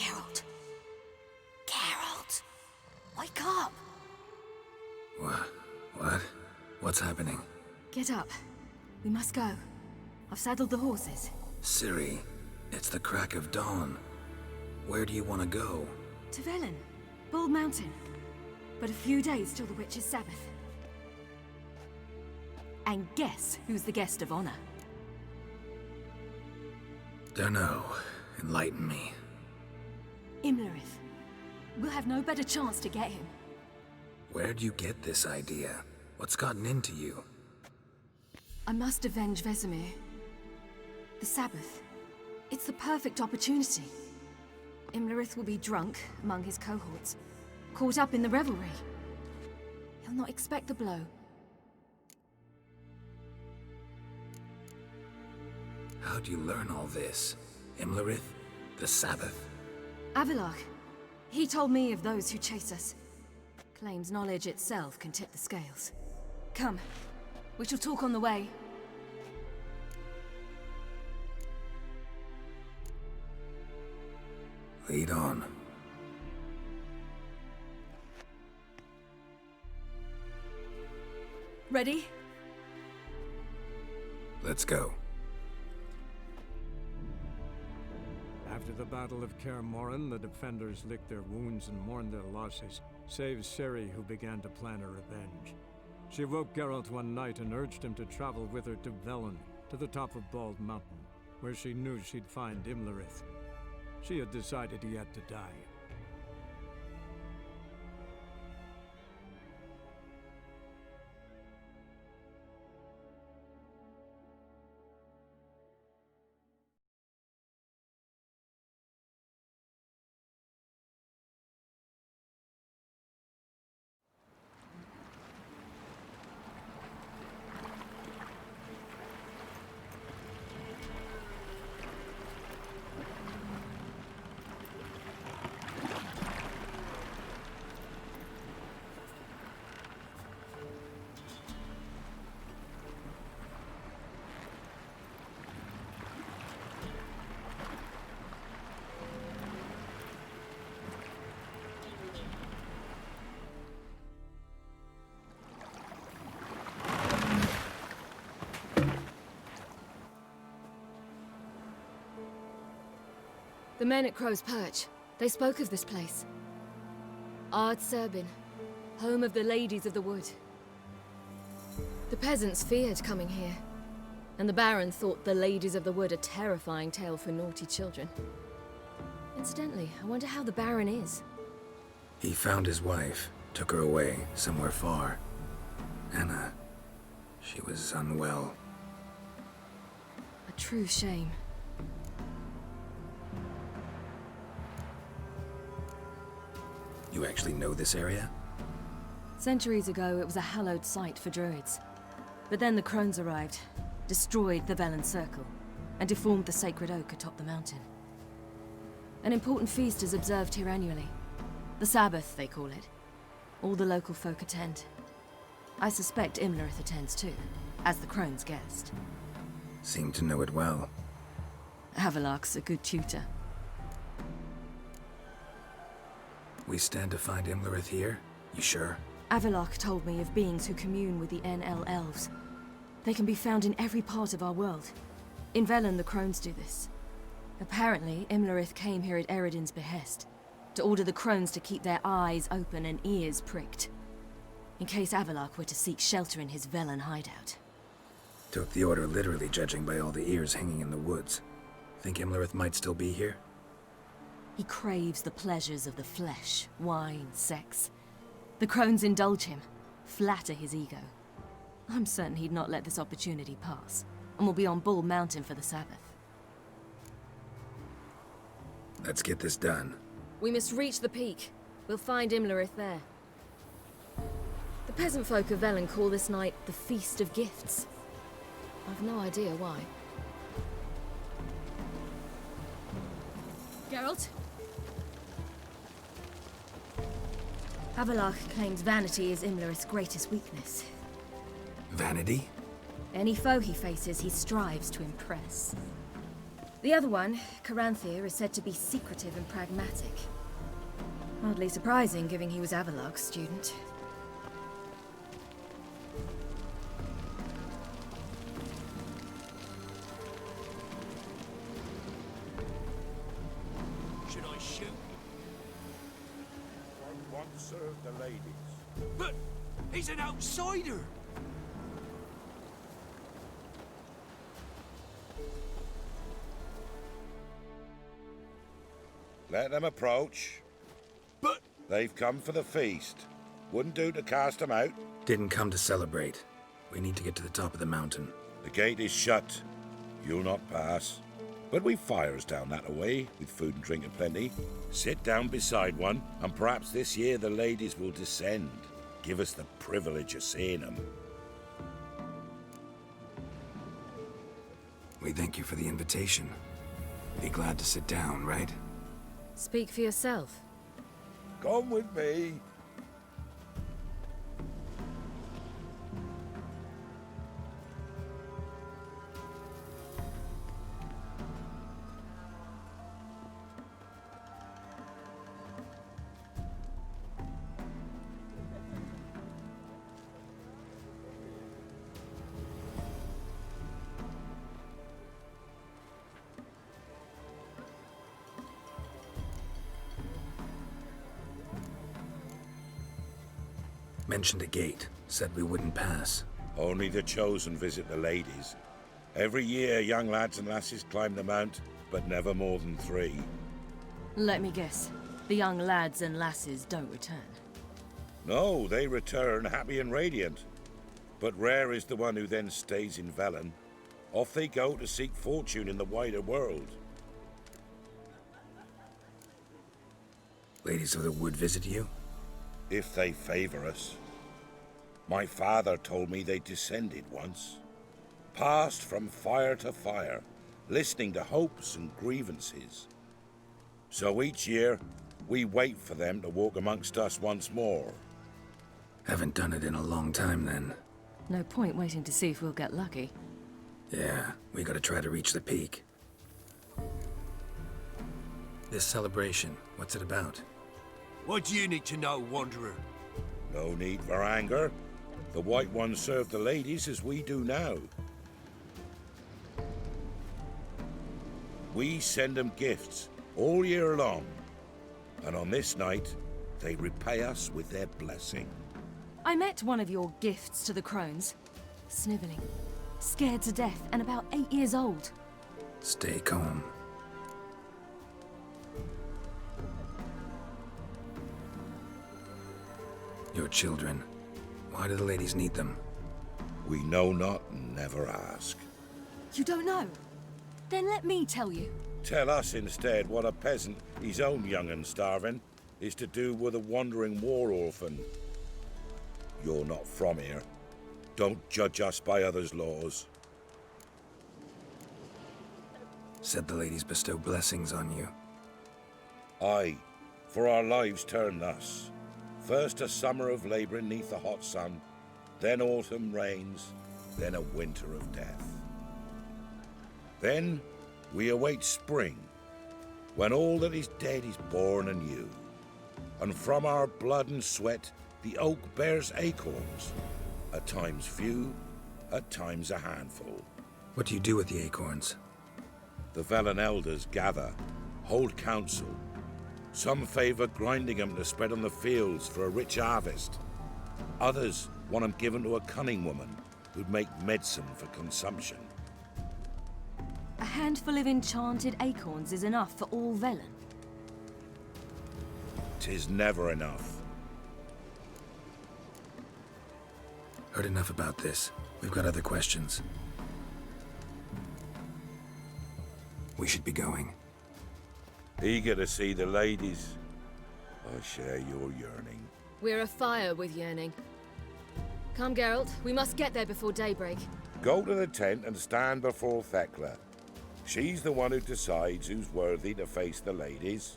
Geralt. Geralt! Wake up! What? What's happening? Get up. We must go. I've saddled the horses. Ciri, it's the crack of dawn. Where do you want to go? To Velen. Bald Mountain. But a few days till the Witch's Sabbath. And guess who's the guest of honor? Dunno. Enlighten me. Imlerith. We'll have no better chance to get him. Where'd you get this idea? What's gotten into you? I must avenge Vesemir. The Sabbath. It's the perfect opportunity. Imlerith will be drunk among his cohorts, caught up in the revelry. He'll not expect the blow. How'd you learn all this? Imlerith? The Sabbath? Avilark. He told me of those who chase us. Claims knowledge itself can tip the scales. Come. We shall talk on the way. Lead on. Ready? Let's go. After the Battle of Kaer Morhen, the defenders licked their wounds and mourned their losses, save Ciri, who began to plan a revenge. She woke Geralt one night and urged him to travel with her to Velen, to the top of Bald Mountain, where she knew she'd find Imlerith. She had decided he had to die. The men at Crow's Perch, they spoke of this place. Ard Serbin, home of the Ladies of the Wood. The peasants feared coming here, and the Baron thought the Ladies of the Wood a terrifying tale for naughty children. Incidentally, I wonder how the Baron is. He found his wife, took her away, somewhere far. Anna, she was unwell. A true shame. You actually know this area? Centuries ago, it was a hallowed site for druids. But then the crones arrived, destroyed the Velen Circle, and deformed the sacred oak atop the mountain. An important feast is observed here annually. The Sabbath, they call it. All the local folk attend. I suspect Imlerith attends too, as the crone's guest. Seem to know it well. Avilark's a good tutor. We stand to find Imlerith here? You sure? Avilark told me of beings who commune with the NL elves. They can be found in every part of our world. In Velen, the crones do this. Apparently, Imlerith came here at Eredin's behest, to order the crones to keep their eyes open and ears pricked, in case Avilark were to seek shelter in his Velen hideout. Took the order literally, judging by all the ears hanging in the woods. Think Imlerith might still be here? He craves the pleasures of the flesh, wine, sex. The crones indulge him, flatter his ego. I'm certain he'd not let this opportunity pass, and will be on Bald Mountain for the Sabbath. Let's get this done. We must reach the peak. We'll find Imlerith there. The peasant folk of Velen call this night the Feast of Gifts. I've no idea why. Geralt? Avilark claims vanity is Imlerith's greatest weakness. Vanity? Any foe he faces, he strives to impress. The other one, Caranthir, is said to be secretive and pragmatic. Hardly surprising, given he was Avalok's student. Should I shoot? I want to serve the ladies. But he's an outsider! Let them approach. But They've come for the feast. Wouldn't do to cast them out. Didn't come to celebrate. We need to get to the top of the mountain. The gate is shut. You'll not pass. But we've fires down that away, with food and drink aplenty. Sit down beside one, and perhaps this year the ladies will descend. Give us the privilege of seeing them. We thank you for the invitation. Be glad to sit down, right? Speak for yourself. Come with me. Mentioned a gate. Said we wouldn't pass. Only the chosen visit the ladies. Every year, young lads and lasses climb the mount, but never more than 3. Let me guess. The young lads and lasses don't return. No, they return happy and radiant. But rare is the one who then stays in Velen. Off they go to seek fortune in the wider world. Ladies of the Wood visit you? If they favor us. My father told me they descended once. Passed from fire to fire, listening to hopes and grievances. So each year, we wait for them to walk amongst us once more. Haven't done it in a long time then. No point waiting to see if we'll get lucky. Yeah, we gotta try to reach the peak. This celebration, what's it about? what do you need to know, Wanderer? No need for anger. The White Ones serve the ladies as we do now. We send them gifts all year long. And on this night, they repay us with their blessing. I met one of your gifts to the crones. Sniveling. Scared to death and about 8 years old. Stay calm. Your children. Why do the ladies need them? We know not and never ask. You don't know? Then let me tell you. Tell us instead what a peasant, his own young and starving, is to do with a wandering war orphan. You're not from here. Don't judge us by others' laws. Said the ladies bestow blessings on you. Aye, for our lives turn thus. First a summer of labouring neath the hot sun, then autumn rains, then a winter of death. Then we await spring, when all that is dead is born anew. And from our blood and sweat the oak bears acorns, at times few, at times a handful. What do you do with the acorns? The Velen elders gather, hold council. Some favour grinding them to spread on the fields for a rich harvest. Others want them given to a cunning woman who'd make medicine for consumption. A handful of enchanted acorns is enough for all Velen. 'Tis never enough. Heard enough about this. We've got other questions. We should be going. Eager to see the ladies. I share your yearning. We're afire with yearning. Come, Geralt. We must get there before daybreak. Go to the tent and stand before Thekla. She's the one who decides who's worthy to face the ladies.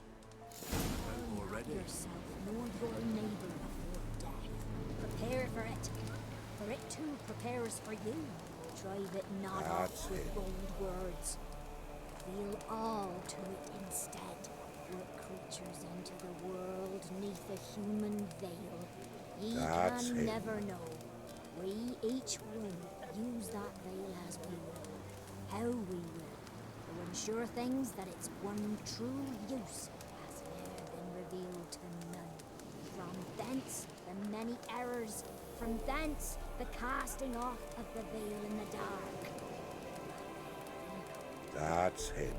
Already? Yourself nor your neighbor before death. Prepare for it. For it too prepares for you. Drive it not off That's with it. bold words. reveal all to it instead. Let creatures into the world neath a human veil. Ye That's can him. never know. We each one use that veil as we will, how we will, to ensure things that its one true use has ne'er been revealed to none. From thence the many errors, from thence the casting off of the veil in the dark. That's him.